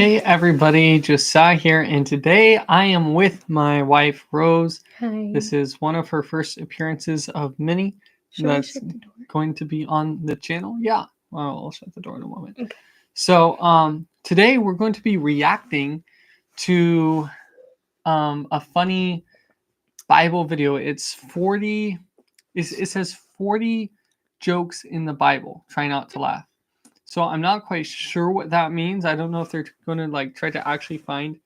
Hey everybody, Josiah here, and today I am with my wife Rose. Hi. This is one of her first appearances of many that's going to be on the channel. Yeah, well, I'll shut the door in a moment. Okay. So today we're going to be reacting to a funny Bible video. It's 40. It says 40 jokes in the Bible. Try not to laugh. So I'm not quite sure what that means. I don't know if they're going to try to actually find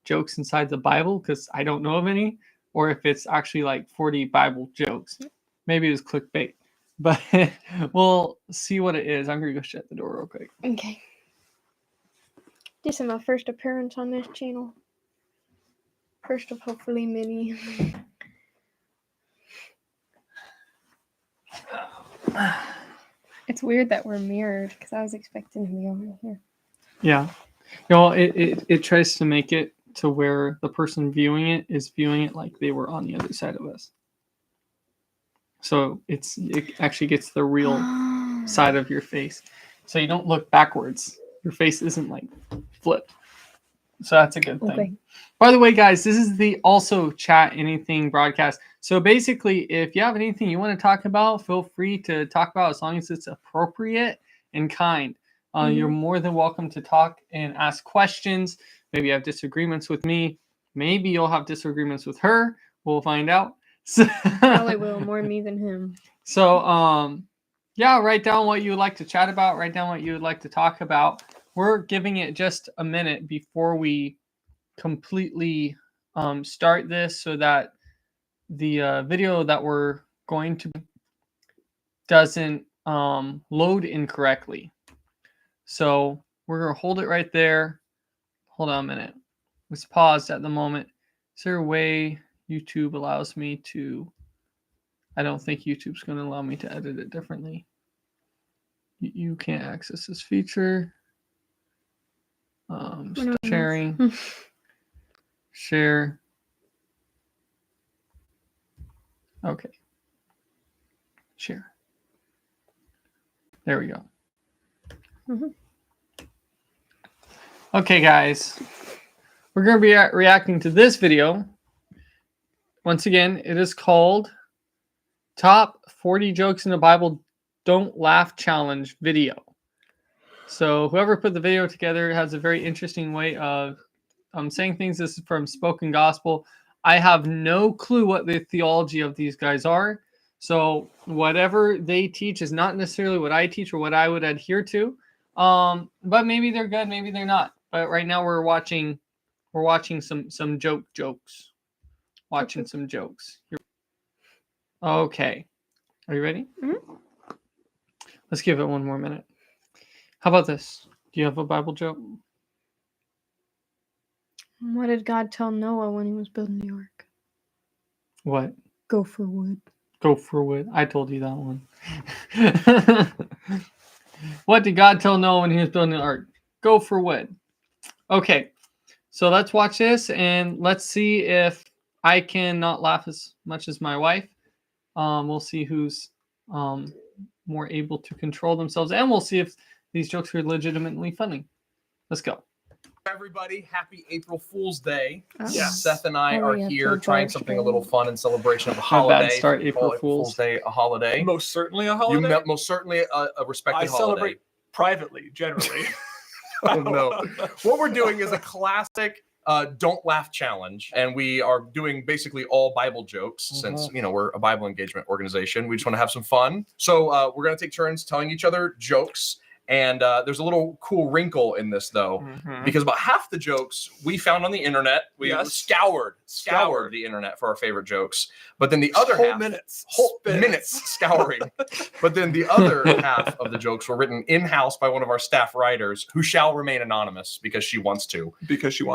jokes inside the Bible, because I don't know of any, or if it's actually 40 Bible jokes. Maybe it was clickbait, but we'll see what it is. I'm going to go shut the door real quick. Okay. This is my first appearance on this channel. First of hopefully many. It's weird that we're mirrored, because I was expecting to be over here. Yeah. It tries to make it to where the person viewing it is viewing it like they were on the other side of us. So it actually gets the real side of your face. So you don't look backwards. Your face isn't flipped. So that's a good thing. Okay. By the way, guys, this is the also chat anything broadcast. So basically, if you have anything you want to talk about, feel free to talk about as long as it's appropriate and kind. You're more than welcome to talk and ask questions. Maybe you have disagreements with me. Maybe you'll have disagreements with her. We'll find out. Probably will, more me than him. So, yeah, write down what you would like to chat about. Write down what you would like to talk about. We're giving it just a minute before we completely start this, so that the video that we're going to doesn't load incorrectly. So we're going to hold it right there. Hold on a minute. It's paused at the moment. Is there a way YouTube allows me to... I don't think YouTube's going to allow me to edit it differently. You can't access this feature. Stop sharing. Share. Okay. Share. There we go. Okay, guys. We're going to be reacting to this video. Once again, it is called Top 40 Jokes in the Bible Don't Laugh Challenge video. So whoever put the video together has a very interesting way of saying things. This is from Spoken Gospel. I have no clue what the theology of these guys are. So whatever they teach is not necessarily what I teach or what I would adhere to. But maybe they're good, maybe they're not. But right now we're watching some jokes. Watching some jokes. Okay. Are you ready? Mm-hmm. Let's give it one more minute. How about this? Do you have a Bible joke? What did God tell Noah when he was building the ark? What? Go for wood. Go for wood. I told you that one. What did God tell Noah when he was building the ark? Go for wood. Okay. So let's watch this and let's see if I can not laugh as much as my wife. We'll see who's more able to control themselves, and we'll see if these jokes are legitimately funny. Let's go. Everybody, happy April Fool's Day. Oh. Yes. Seth and I are here trying something a little fun in celebration of a holiday. Bad start, April Fool's Day, a holiday. Most certainly a holiday. Most certainly a respected holiday. I celebrate privately, generally. Oh, no. What we're doing is a classic don't laugh challenge, and we are doing basically all Bible jokes since we're a Bible engagement organization. We just want to have some fun. So we're going to take turns telling each other jokes. And there's a little cool wrinkle in this, though, because about half the jokes we found on the internet. We scoured the internet for our favorite jokes. But then the other half, minutes scouring. But then the other half of the jokes were written in-house by one of our staff writers, who shall remain anonymous because she wants to.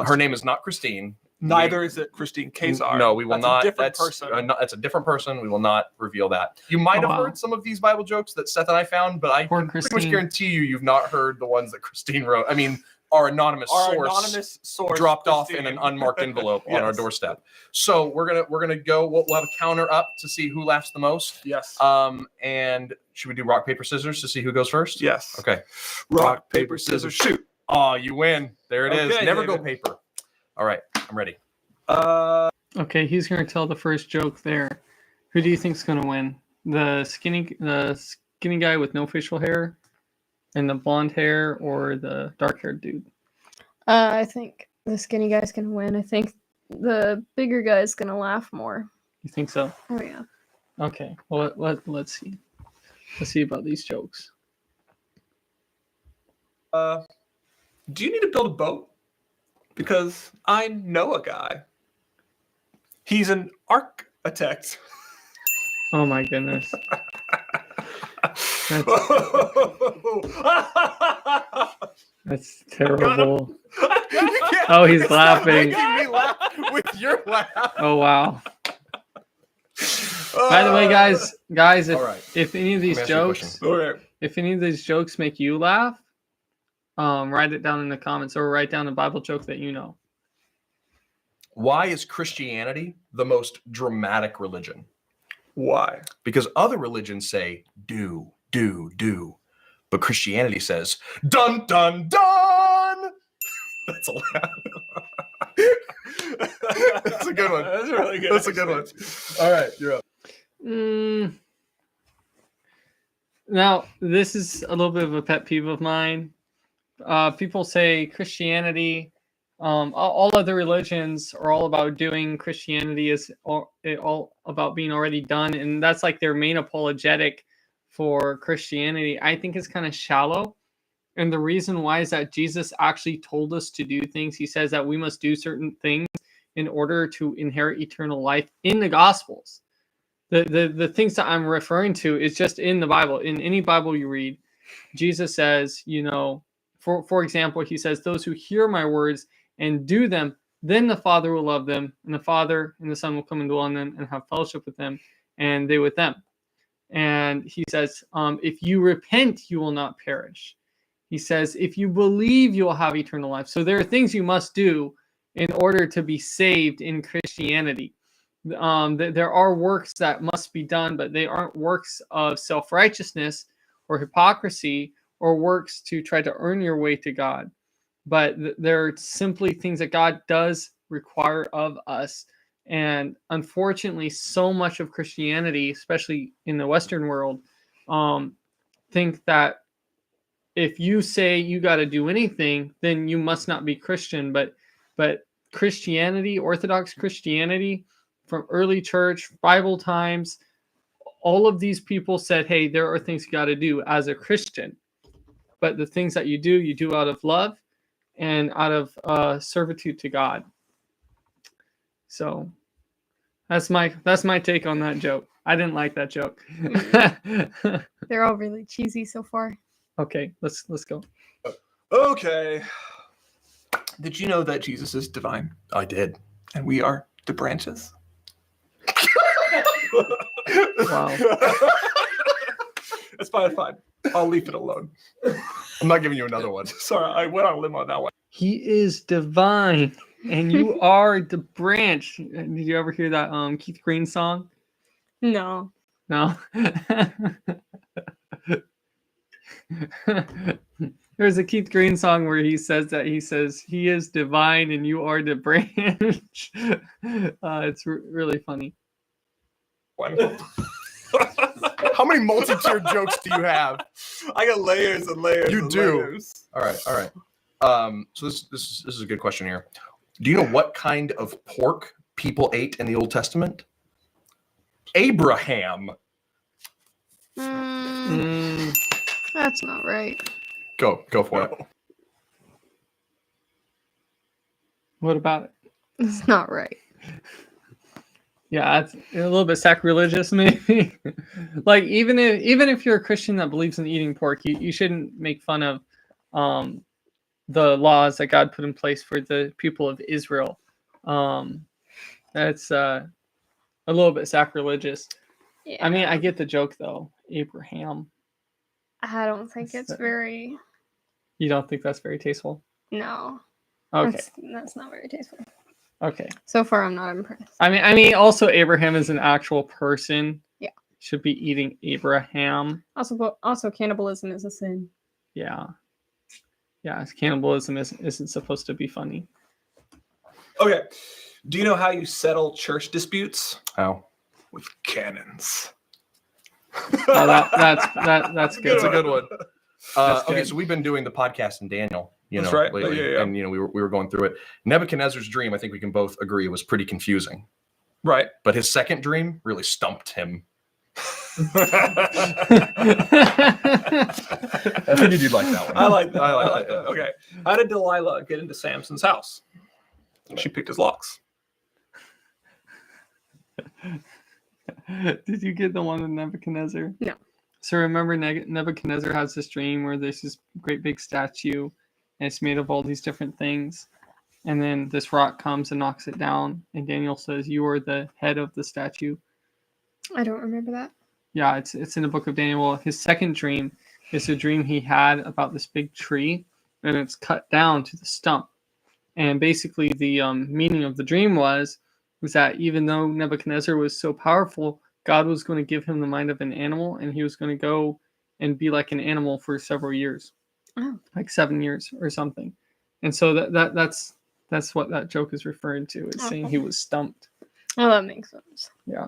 Her name is not Christine. Neither is it Christine Kazar. No, we will not. That's a different person. That's a different person. We will not reveal that. You might have heard some of these Bible jokes that Seth and I found, but I can pretty much guarantee you've not heard the ones that Christine wrote. I mean, our anonymous source dropped off in an unmarked envelope on our doorstep. So we're gonna go. We'll have a counter up to see who laughs the most. Yes. And should we do rock paper scissors to see who goes first? Yes. Okay. Rock paper scissors shoot. Oh, you win. There it is. Okay, Never go David. paper. All right, I'm ready. Okay, Never go David. paper. All right, I'm ready. Okay, he's gonna tell the first joke there. Who do you think's gonna win? The skinny guy with no facial hair, and the blonde hair, or the dark haired dude? I think the skinny guy's gonna win. I think the bigger guy's gonna laugh more. You think so? Oh yeah. Okay. Well, let's see. Let's see about these jokes. Do you need to build a boat? Because I know a guy. He's an architect. Oh my goodness. That's terrible. Oh, he's laughing. Making me laugh with your laugh. Oh wow. By the way, guys, All right. if any of these Let me ask you a jokes, question. if any of these jokes make you laugh, write it down in the comments or write down a Bible joke that you know. Why is Christianity the most dramatic religion? Why? Because other religions say do, but Christianity says dun dun dun. That's a laugh. That's a good one. That's really good. That's a good one. All right, you're up. Now, this is a little bit of a pet peeve of mine. People say Christianity, all other religions are all about doing. Christianity is all about being already done, and that's like their main apologetic for Christianity. I think it's kind of shallow, and the reason why is that Jesus actually told us to do things. He says that we must do certain things in order to inherit eternal life in the Gospels. The things that I'm referring to is just in the Bible. In any Bible you read, Jesus says, for example, he says, those who hear my words and do them, then the Father will love them, and the Father and the Son will come and dwell on them and have fellowship with them, and they with them. And he says, if you repent, you will not perish. He says, if you believe, you will have eternal life. So there are things you must do in order to be saved in Christianity. There are works that must be done, but they aren't works of self-righteousness or hypocrisy or works to try to earn your way to God. But they're simply things that God does require of us. And unfortunately, so much of Christianity, especially in the Western world, think that if you say you got to do anything, then you must not be Christian. But Christianity, Orthodox Christianity, from early church, Bible times, all of these people said, hey, there are things you got to do as a Christian. But the things that you do out of love and out of servitude to God. So that's my take on that joke. I didn't like that joke. They're all really cheesy so far. Okay, let's go. Okay. Did you know that Jesus is divine? I did. And we are the branches? Wow. It's fine. I'll leave it alone. I'm not giving you another one. Sorry, I went on a limb on that one. He is divine, and you are the branch. Did you ever hear that Keith Green song? No. No. There's a Keith Green song where he says he is divine and you are the branch. It's really funny. How many multi-tiered jokes do you have? I got layers and layers. You and do. Layers. All right. So this is a good question here. Do you know what kind of pork people ate in the Old Testament? Abraham. That's not right. Go for it. What about it? It's not right. Yeah, it's a little bit sacrilegious, maybe. Like even if you're a Christian that believes in eating pork, you shouldn't make fun of the laws that God put in place for the people of Israel. That's a little bit sacrilegious. Yeah. I mean, I get the joke though. Abraham. I don't think it's very. You don't think that's very tasteful? No. Okay. That's not very tasteful. Okay. So far, I'm not impressed. I mean, also Abraham is an actual person. Yeah. Should be eating Abraham. Also, cannibalism is a sin. Yeah. Yeah, cannibalism isn't supposed to be funny. Okay. Do you know how you settle church disputes? How? With cannons. Oh, that's good. That's a good one. That's Okay, good. so we've been doing the podcast in Daniel, That's right. lately, Yeah. and we were going through it. Nebuchadnezzar's dream, I think we can both agree, was pretty confusing. Right. But his second dream really stumped him. I figured you'd like that one. I like that. I like I like that. Okay. How did Delilah get into Samson's house? She picked his locks. Did you get the one with Nebuchadnezzar? No. So remember, Nebuchadnezzar has this dream where there's this great big statue, and it's made of all these different things. And then this rock comes and knocks it down, and Daniel says, "You are the head of the statue." I don't remember that. Yeah, it's in the book of Daniel. His second dream is a dream he had about this big tree, and it's cut down to the stump. And basically, the meaning of the dream was that even though Nebuchadnezzar was so powerful, God was going to give him the mind of an animal, and he was going to go and be like an animal for several years, Oh. like 7 years or something. And so that's what that joke is referring to. It's saying he was stumped. Oh, that makes sense. Yeah.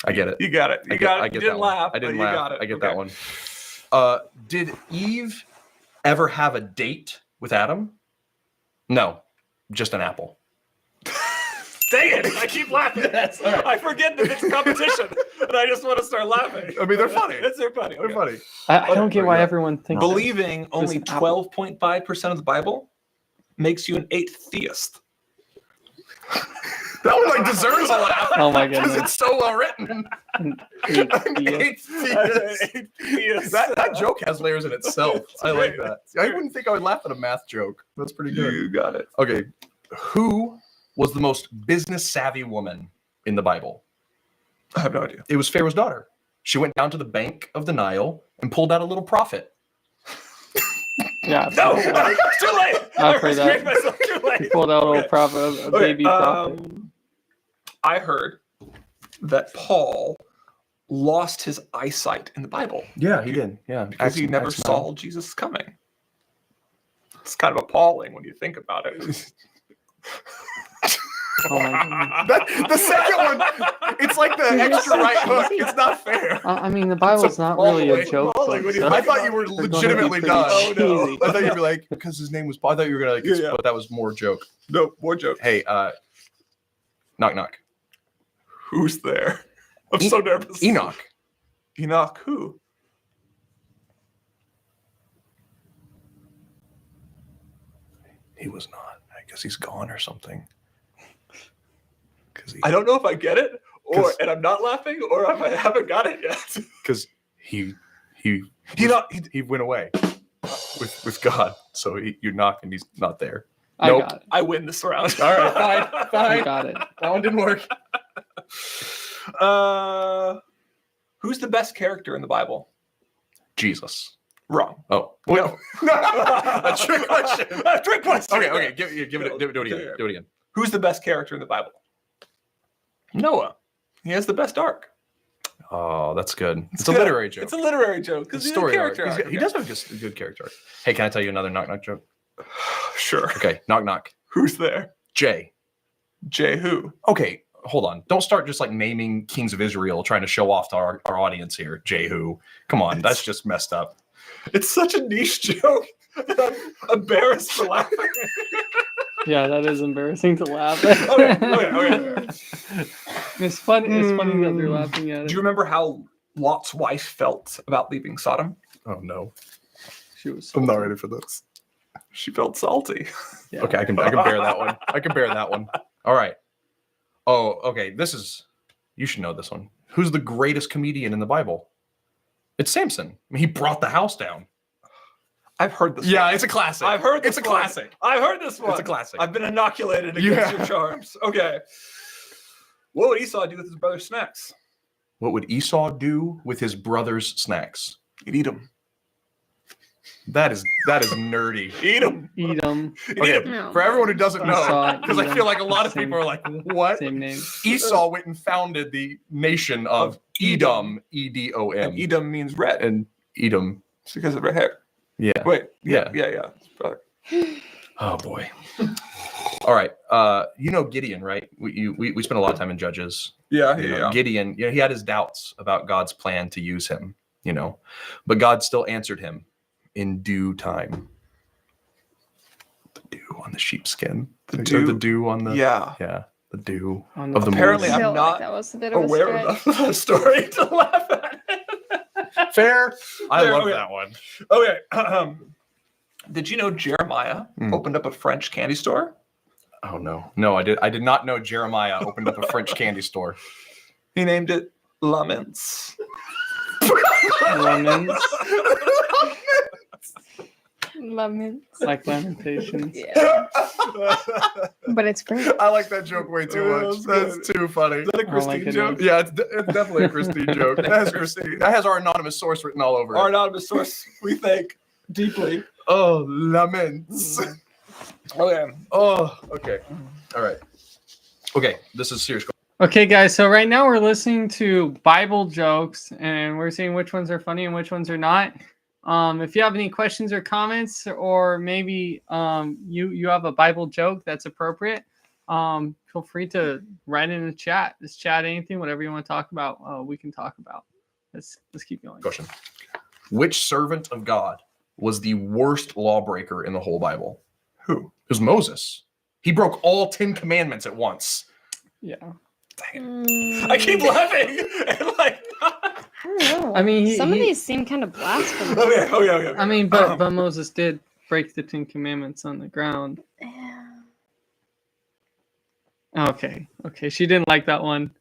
I get it. You got it. You got it. You didn't laugh. I didn't but laugh. You got it. I get Okay. that one. Did Eve ever have a date with Adam? No, just an apple. Dang it! I keep laughing. That's all right. I forget that it's a competition, and I just want to start laughing. I mean, they're funny. They're funny. They're Okay. funny. I don't get why everyone thinks Believing only an apple. 12.5% of the Bible makes you an atheist. That one like deserves a laugh. Oh my Because goodness. it's so well written. An An atheist. atheist. That joke has layers in itself. I like that. I wouldn't think I would laugh at a math joke. That's pretty good. You got it. Okay, who was the most business savvy woman in the Bible? I have no idea. It was Pharaoh's daughter. She went down to the bank of the Nile and pulled out a little profit. Yeah. No, too late. I've heard that. restrained myself. Too He late. pulled out a little Okay. prophet, a baby prophet. I heard that Paul lost his eyesight in the Bible Yeah, he did. Yeah, because he never saw Jesus coming. It's kind of appalling when you think about it. Oh my goodness. The second one, it's like the extra right hook. It's not fair. I mean, the Bible's not really a joke. Appalling book, when you- so I thought you were they're gonna be legitimately pretty done. Oh, no. cheesy. I thought you'd be like, because his name was Paul. I thought you were gonna like, Yeah. but that was more joke. No, more joke. Hey, knock knock. Who's there? I'm so nervous. Enoch. Enoch who? He was not. I guess he's gone or something. Because I don't know if I get it, or 'Cause- and I'm not laughing, or if I haven't got it yet. he He went away with God. So you knock and he's not there. I Nope. got it. I win this round. All right, fine, I fine. got it. That one didn't work. Who's the best character in the Bible? Jesus. Wrong. Oh, No. a trick question. A trick question. Okay. Give it. Do it again. Do it again. Who's the best character in the Bible? Noah. He has the best arc. Oh, that's good. It's a good. literary joke. It's a literary joke It's because he's a story arc. character. He does have a good character arc. Hey, can I tell you another knock knock joke? Sure. Okay, knock knock. Who's there? Jay. Jay who? Okay, hold on. Don't start just like naming kings of Israel, trying to show off to our audience here. Jehu. Come on, that's just messed up. It's such a niche joke that I'm embarrassed for laughing. Yeah, that is embarrassing to laugh. Okay. It's funny. It's funny that they're laughing at Do it. you remember how Lot's wife felt about leaving Sodom? Oh no, She was. I'm not ready for this. She felt salty. Yeah. Okay, I can bear that one. I can bear that one. All right. Oh, okay. This is. You should know this one. Who's the greatest comedian in the Bible? It's Samson. I mean, he brought the house down. I've heard this. Yeah, one. it's a classic. I've heard this. It's a one. classic. I've heard this one. It's a classic. I've been inoculated against your charms. Okay. What would Esau do with his brother's snacks? What would Esau do with his brother's snacks? He'd eat them. That is nerdy. Eat them. Eat them. Okay, No. for everyone who doesn't know, Esau, because I Edom. feel like a lot of Same- people are like, "What?" Same name. Esau went and founded the nation of Edom, E-D-O-M, And Edom means red. and Edom It's because of her hair. Yeah. Wait. Yeah. Yeah. His brother. Oh boy. All right. Gideon, right? We spent a lot of time in Judges. Yeah. Gideon, he had his doubts about God's plan to use him, but God still answered him in due time. The dew on the sheepskin. The dew on the the dew of the Apparently, morning. I'm not that was a bit of aware a enough stretch. of the story to laugh at it. Fair. I love okay. that one. Okay. Did you know Jeremiah opened up a French candy store? Oh no, I did not know Jeremiah opened up a French candy store. He named it Laments. Lemons, Lemons. like lamentations. Yeah. But it's French. I like that joke way too much. That's too funny. Is that a Christine it joke? is. Yeah, it's definitely a Christine joke. That has Christine. That has our anonymous source written all over Our it. anonymous source, we thank deeply. Oh, laments. Okay. Oh, okay. All right. Okay, this is serious. Okay, guys. So right now we're listening to Bible jokes, and we're seeing which ones are funny and which ones are not. If you have any questions or comments, or maybe you have a Bible joke that's appropriate, feel free to write in the chat. Just chat anything, whatever you want to talk about. We can talk about. Let's keep going. Question: which servant of God was the worst lawbreaker in the whole Bible? Who? It was Moses. He broke all 10 commandments at once. Yeah. I keep laughing. And I don't know. I mean, some of these seem kind of blasphemous. Okay. I mean, but Moses did break the 10 commandments on the ground. Okay. She didn't like that one.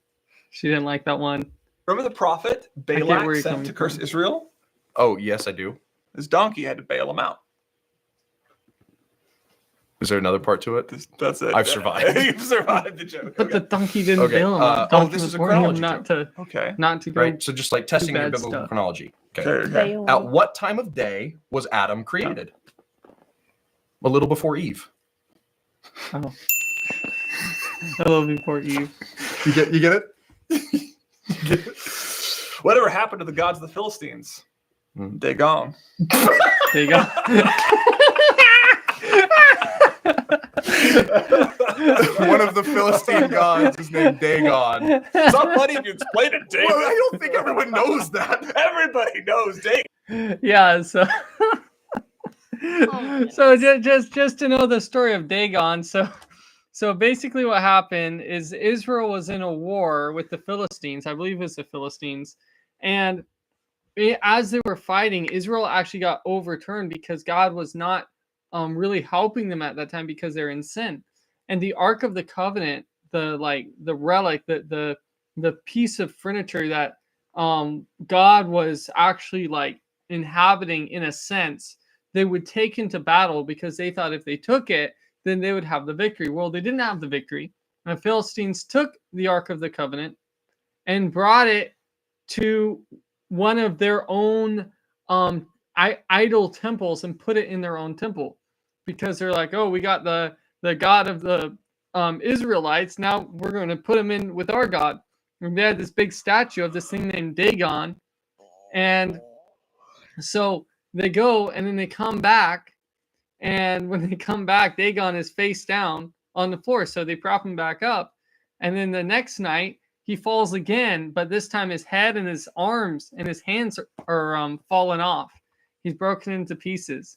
Remember the prophet where Balak you're sent coming to curse from. Israel? Oh, yes, I do. His donkey had to bail him out. Is there another part to it? That's it. I've survived. You've survived the joke. But the donkey didn't Okay, bail him. oh, Donkey this was is a warning him chronology not to go. Right? So just like testing your bad biblical stuff. chronology. Okay. Okay. At what time of day was Adam created? A little before Eve. Oh. A little before Eve. You get it? Whatever happened to the gods of the Philistines? They gone. There you go. One of the Philistine gods is named Dagon. Somebody can explain it, David. Well, I don't think everyone knows that. Everybody knows David. Yeah, so Oh, so just to know the story of Dagon, so basically what happened is Israel was in a war with the Philistines. I believe it was the Philistines, and as they were fighting, Israel actually got overturned because God was not really helping them at that time because they're in sin. And the Ark of the Covenant, the relic, the piece of furniture that God was actually like inhabiting in a sense, they would take into battle because they thought if they took it, then they would have the victory. Well, they didn't have the victory. And the Philistines took the Ark of the Covenant and brought it to one of their own idol temples and put it in their own temple because they're like, oh, we got the God of the Israelites. Now we're going to put him in with our God. And they had this big statue of this thing named Dagon. And so they go and then they come back. And when they come back, Dagon is face down on the floor. So they prop him back up. And then the next night, he falls again, but this time his head and his arms and his hands are falling off. He's broken into pieces.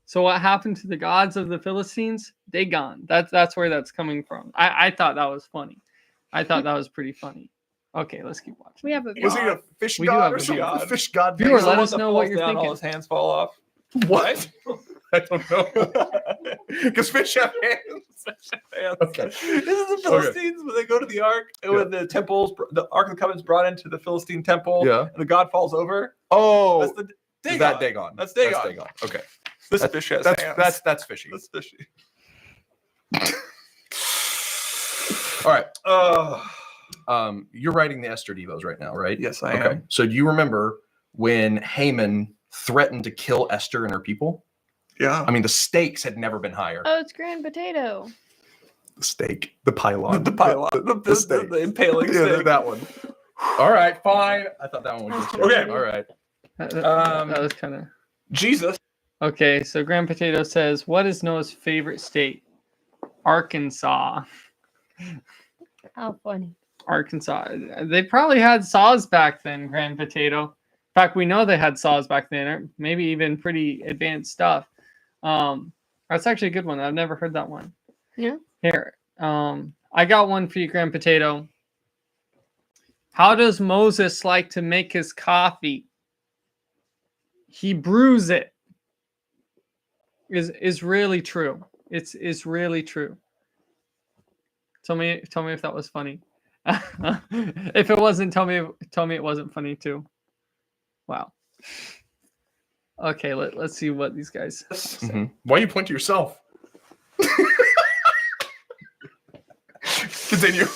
So what happened to the gods of the Philistines? Dagon. That's where that's coming from. I thought that was funny. I thought that was pretty funny. Okay, let's keep watching. We have a Was he a fish We do god have or a something? god. A fish god. Viewer, based let on- us know what you're All thinking. his hands fall off. What? I don't know. Because fish have hands. Okay. This is the Philistines when they go to the Ark, and when the Ark of the Covenant's brought into the Philistine temple, Yeah. and the god falls over. Oh, That's the Dagon. is that Dagon? That's Dagon. Okay. This That's- fish has hands. That's fishy. That's fishy. All right. You're writing the Esther Devos right now, right? Yes, I Okay. am. So do you remember when Haman threatened to kill Esther and her people? Yeah. I mean, the stakes had never been higher. Oh, it's grand potato. The stake, the pylon, The pylon, the impaling Yeah, stake. that one. All right, fine. I thought that one was just Okay. All right. That was kind of. Jesus. Okay, so Grand Potato says, what is Noah's favorite state? Arkansas. How funny. Arkansas. They probably had saws back then, Grand Potato. In fact, we know they had saws back then, or maybe even pretty advanced stuff. That's actually a good one. I've never heard that one. Yeah. Here, I got one for you, Grand Potato. How does Moses like to make his coffee? He brews it. Is really true. It's really true. Tell me if that was funny. If it wasn't, tell me it wasn't funny too. Wow. Okay, let's see what these guys say. Mm-hmm. Why you point to yourself? Continue.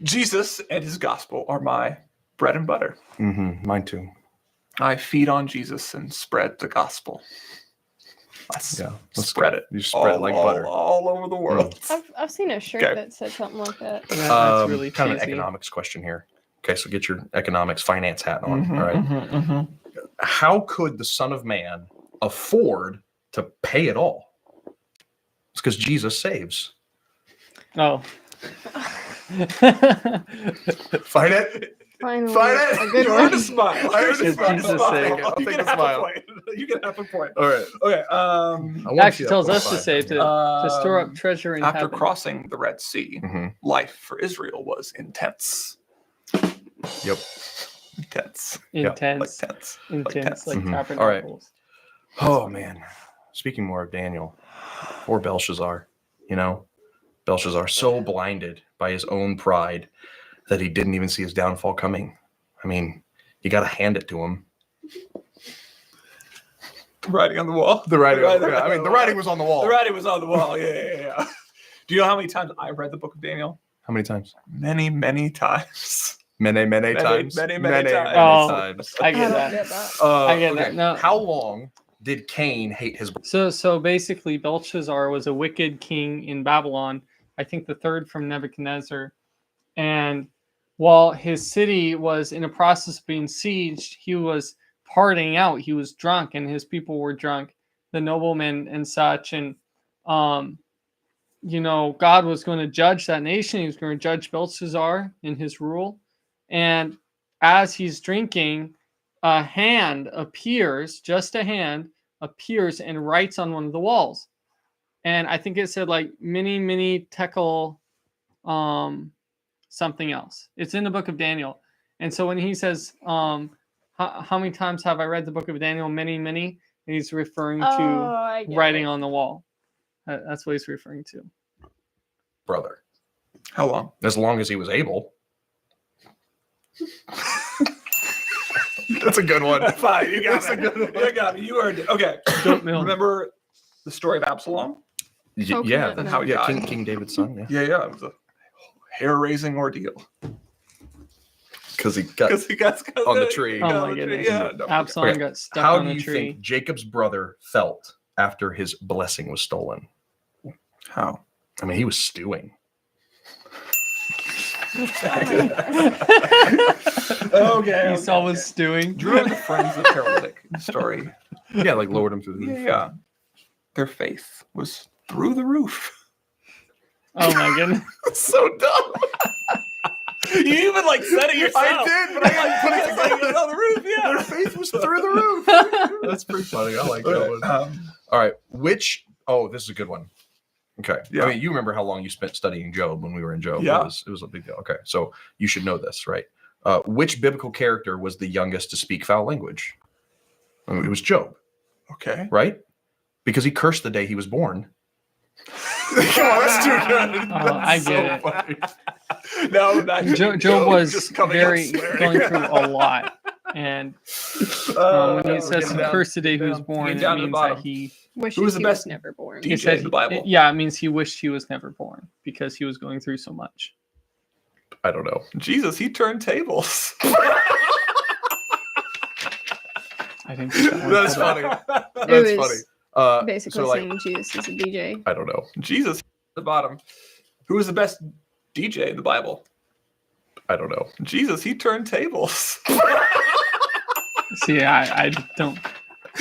Jesus and his gospel are my bread and butter. Mm-hmm. Mine too. I feed on Jesus and spread the gospel. Let's spread it. You spread it like butter. All over the world. I've seen a shirt Okay. that said something like that. That's really kind of an cheesy. economics question here. Okay, so get your economics finance hat on. All right. How could the Son of Man afford to pay it all? It's because Jesus saves. Oh. Find it. Finally, Find it. a good You one. earned a smile. I earned a It's smile. Jesus' I'll sake. take it. I'll You take get the half a smile. point. You get half a point. All right. Okay. I want Actually you tells up us to five. save to store up treasure in After heaven. crossing the Red Sea, Mhm. life for Israel was intense. Yep. Intense. Intense. Like tense. Intense, like Mhm. tabernacles. Oh man. Speaking more of Daniel, poor Belshazzar. You know, Belshazzar so blinded by his own pride that he didn't even see his downfall coming. I mean, you got to hand it to him. The writing on the wall. The writing. The Yeah, I mean, the writing was on the wall. The writing was on the wall. Yeah. Do you know how many times I read the book of Daniel? How many times? Many, many times. Many times. times. Oh. times. I get don't that. get that. I get that. No. How long did Cain hate his brother? So basically, Belshazzar was a wicked king in Babylon. I think the third from Nebuchadnezzar. And while his city was in a process of being sieged, he was partying out. He was drunk, and his people were drunk, the noblemen and such. And God was going to judge that nation. He was going to judge Belshazzar in his rule. And as he's drinking, a hand appears, just a hand appears and writes on one of the walls. And I think it said like mini tekel something else. It's in the book of Daniel. And so when he says, how many times have I read the book of Daniel? Many. He's referring to writing on the wall. That's what he's referring to. Brother. How long? As long as he was able. That's a good one. Fine, you got That's a me. good one. You got me. You earned it. Okay. Goat milk. Remember the story of Absalom? Yeah. And how he Yeah, died. King David's son. Yeah. Yeah. It was a hair-raising ordeal. Because he got Because he got on the tree. he got Oh on my the tree. goodness. Yeah, no, Absalom Okay. got stuck How on do a you tree. think Jacob's brother felt after his blessing was stolen? How? I mean, he was stewing. Okay. Esau was stewing. Do you remember the friends of the paralytic story? Yeah, like lowered him through the roof. Yeah. Their faith was through the roof. Oh my goodness. So dumb. You even like said it yourself. I did, but I like put it together. on the roof. Their Yeah. faith was through the roof. That's pretty funny. I like that one. All right. This is a good one. Okay. Yeah. I mean, you remember how long you spent studying Job when we were in Job. Yeah. It was a big deal. Okay. So you should know this, right? Which biblical character was the youngest to speak foul language? I mean, it was Job, Okay. right? Because he cursed the day he was born. Come on, that's too good. I get it. Funny. No, not Job was just coming out very swearing. going through a lot. And when he says getting he down. cursed the day he was Down. born, Getting it down to the means bottom. that he Wishes Who was the he best was never born. DJ it said in the Bible? it means he wished he was never born because he was going through so much. I don't know. Jesus, he turned tables. I think that one That's pulled funny. up. That's was funny. Basically saying Jesus is a DJ. I don't know. Jesus, at the bottom. Who was the best DJ in the Bible? I don't know. Jesus, he turned tables. See, I don't.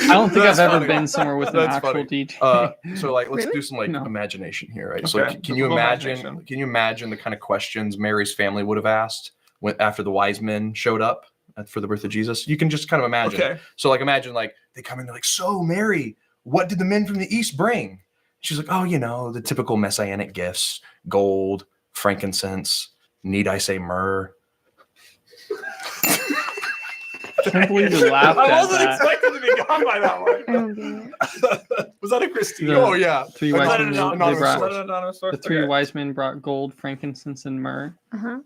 I don't think That's I've ever funny. been somewhere with an That's actual funny. DJ. So like, let's Really? do some like No. imagination here, right? So Okay. can you Biblical imagine? imagination. Can you imagine the kind of questions Mary's family would have asked after the wise men showed up for the birth of Jesus? You can just kind of imagine. Okay. So like, imagine like they come in, they're like, "So Mary, what did the men from the east bring?" She's like, "Oh, the typical messianic gifts: gold, frankincense. Need I say myrrh?" I can't believe you laughed I at wasn't that. expecting to be gone by that I one. don't get it. Was that a Christine? The Oh yeah. three Anonymous wise that men, an source. they Anonymous brought, source. Was that an anonymous source? the three Okay. wise men brought gold, frankincense, and myrrh. Uh-huh.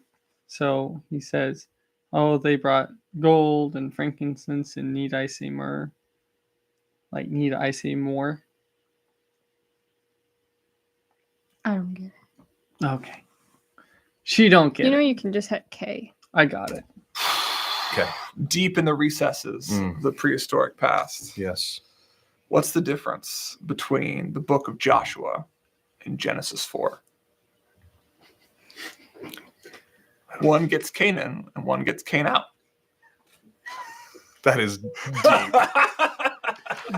So he says, "Oh, they brought gold and frankincense, and need I say myrrh? Like, need I say more?" I don't get it. Okay. She don't get You know it. you can just hit K. I got it. Okay. Deep in the recesses of the prehistoric past. Yes. What's the difference between the book of Joshua and Genesis 4? One gets Canaan and one gets Canaan. That is deep.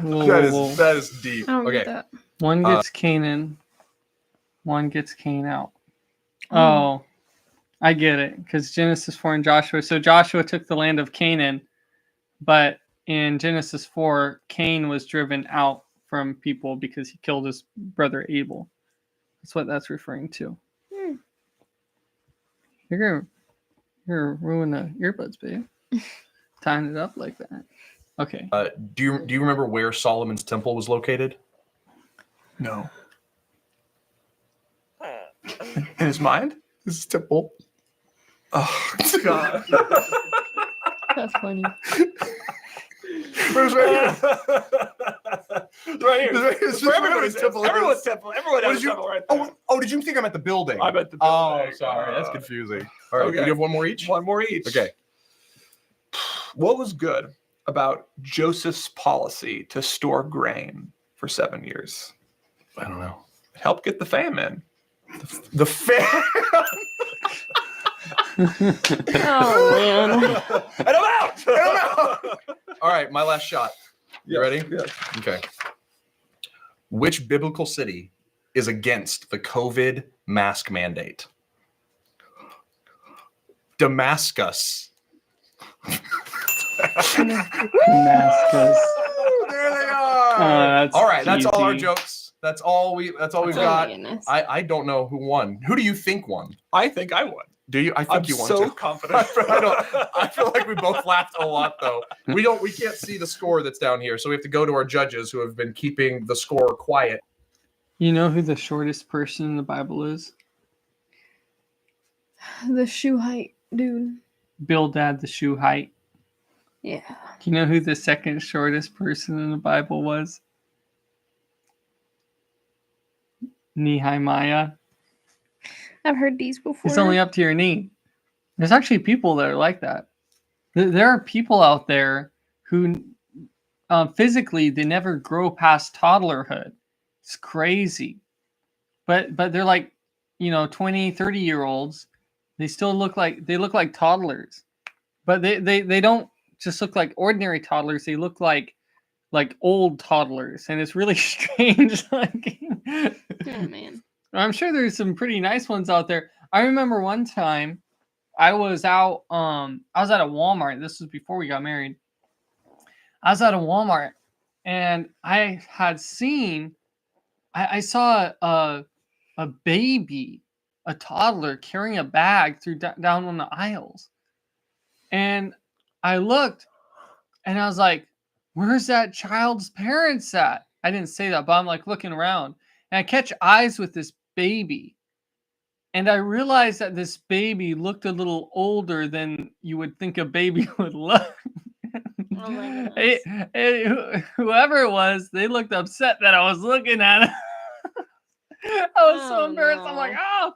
Whoa, that whoa, whoa. is deep. I don't Okay. get that. One gets Canaan, one gets Cain out. Oh. Oh, I get it. Because Genesis 4 and Joshua. So Joshua took the land of Canaan, but in Genesis 4, Cain was driven out from people because he killed his brother Abel. That's what that's referring to. Hmm. You're gonna ruin the earbuds, babe. Tying it up like that. Okay. Do you remember where Solomon's temple was located? No. In his mind? His temple. Oh, God. That's funny. Where's right here? Right here. Right here. It's For just everybody's everybody's temple. temple. Everyone's temple. Everyone What has a did you- temple right there. Oh, did you think I'm at the building? I'm at the Oh, building. sorry. That's confusing. All right. Okay. You have one more each? One more each. Okay. What was good about Joseph's policy to store grain for 7 years? I don't know. It helped get the famine. The fan. Oh man. And I'm out. All right. My last shot. You ready? Yes. Okay. Which biblical city is against the COVID mask mandate? Damascus. Damascus. There they are. That's all right, that's all our easy. jokes. That's all we've Oh, got. goodness. I don't know who won. Who do you think won? I think I won. Do you? I think I'm you won so too. confident. I feel like we both laughed a lot though. We can't see the score that's down here, so we have to go to our judges who have been keeping the score quiet. You know who the shortest person in the Bible is? The shoe height, dude. Bildad the Shuhite. Yeah. Do you know who the second shortest person in the Bible was? Nehemiah. I've heard these before. It's only up to your knee. There's actually people that are like that. There are people out there who physically they never grow past toddlerhood. It's crazy. But they're like, 20, 30-year-olds. They still look like toddlers. But they don't just look like ordinary toddlers. They look like old toddlers, and it's really strange looking. Oh man. I'm sure there's some pretty nice ones out there. I remember one time I was out I was at a Walmart. This was before we got married. I was at a Walmart and I had seen I saw a baby, a toddler carrying a bag down on the aisles. And I looked and I was like, where's that child's parents at? I didn't say that, but I'm like looking around and I catch eyes with this baby. And I realized that this baby looked a little older than you would think a baby would look. Oh my goodness. Whoever it was, they looked upset that I was looking at it. I was so Oh, embarrassed. I'm no. like, oh,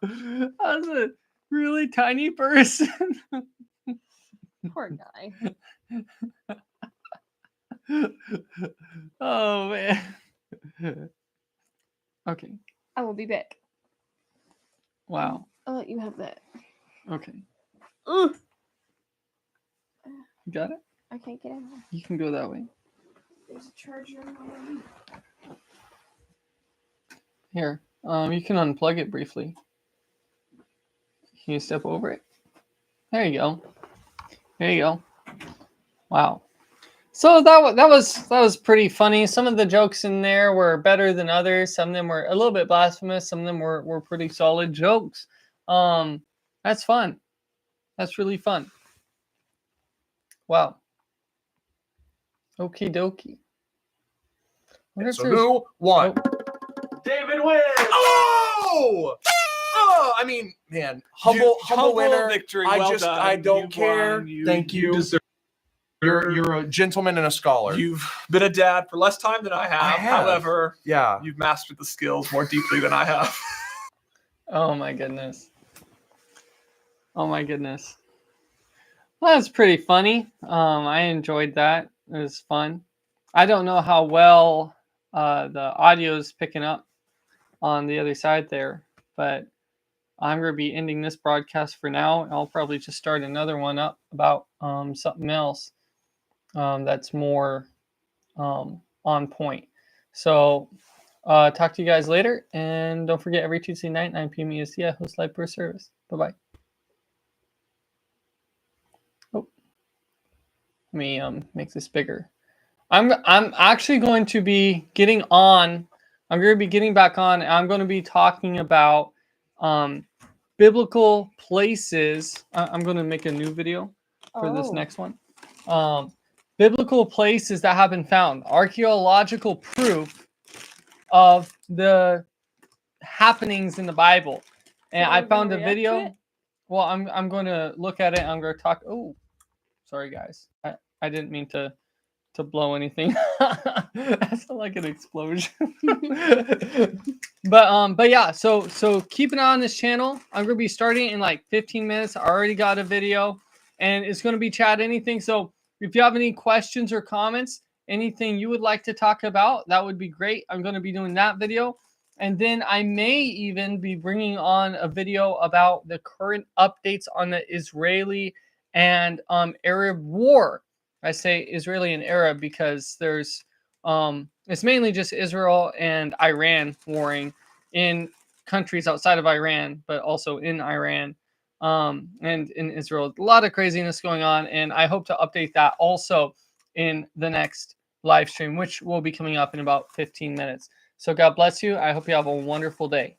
I was a really tiny person. Poor guy. Oh, man. Okay. I will be back. Wow. I'll let you have that. Okay. Ugh. You got it? I can't get out. You can go that way. There's a charger on. Here, you can unplug it briefly. Can you step over it? There you go. There you go. Wow. So that was pretty funny. Some of the jokes in there were better than others. Some of them were a little bit blasphemous. Some of them were pretty solid jokes. That's fun. That's really fun. Wow. Okie dokie. So who won? David wins. Oh! Oh! I mean, man, humble winner. Victory. I Well just, done. I don't You care. won. Thank you. Deserve. You're a gentleman and a scholar. You've been a dad for less time than I have. I have. However, Yeah. you've mastered the skills more deeply than I have. Oh my goodness. Oh my goodness. Well, that's pretty funny. I enjoyed that. It was fun. I don't know how well the audio is picking up on the other side there, but I'm going to be ending this broadcast for now. I'll probably just start another one up about something else that's more on point. So talk to you guys later, and don't forget every Tuesday night, 9 p.m. EST, I host live prayer service. Bye-bye. Oh, let me make this bigger. I'm actually going to be getting on. I'm going to be getting back on. I'm going to be talking about biblical places. I'm going to make a new video for this next one. Biblical places that have been found, archaeological proof of the happenings in the Bible. And So I we're found a gonna react to video. it? Well, I'm going to look at it. I'm going to talk. Oh, sorry guys. I didn't mean to blow anything. That sounded like an explosion. But yeah, so keep an eye on this channel. I'm gonna be starting in like 15 minutes. I already got a video, and it's gonna be chat anything. So if you have any questions or comments, anything you would like to talk about, that would be great. I'm gonna be doing that video, and then I may even be bringing on a video about the current updates on the Israeli and Arab war. I say Israeli and Arab because there's it's mainly just Israel and Iran warring in countries outside of Iran, but also in Iran and in Israel. A lot of craziness going on, and I hope to update that also in the next live stream, which will be coming up in about 15 minutes. So God bless you. I hope you have a wonderful day.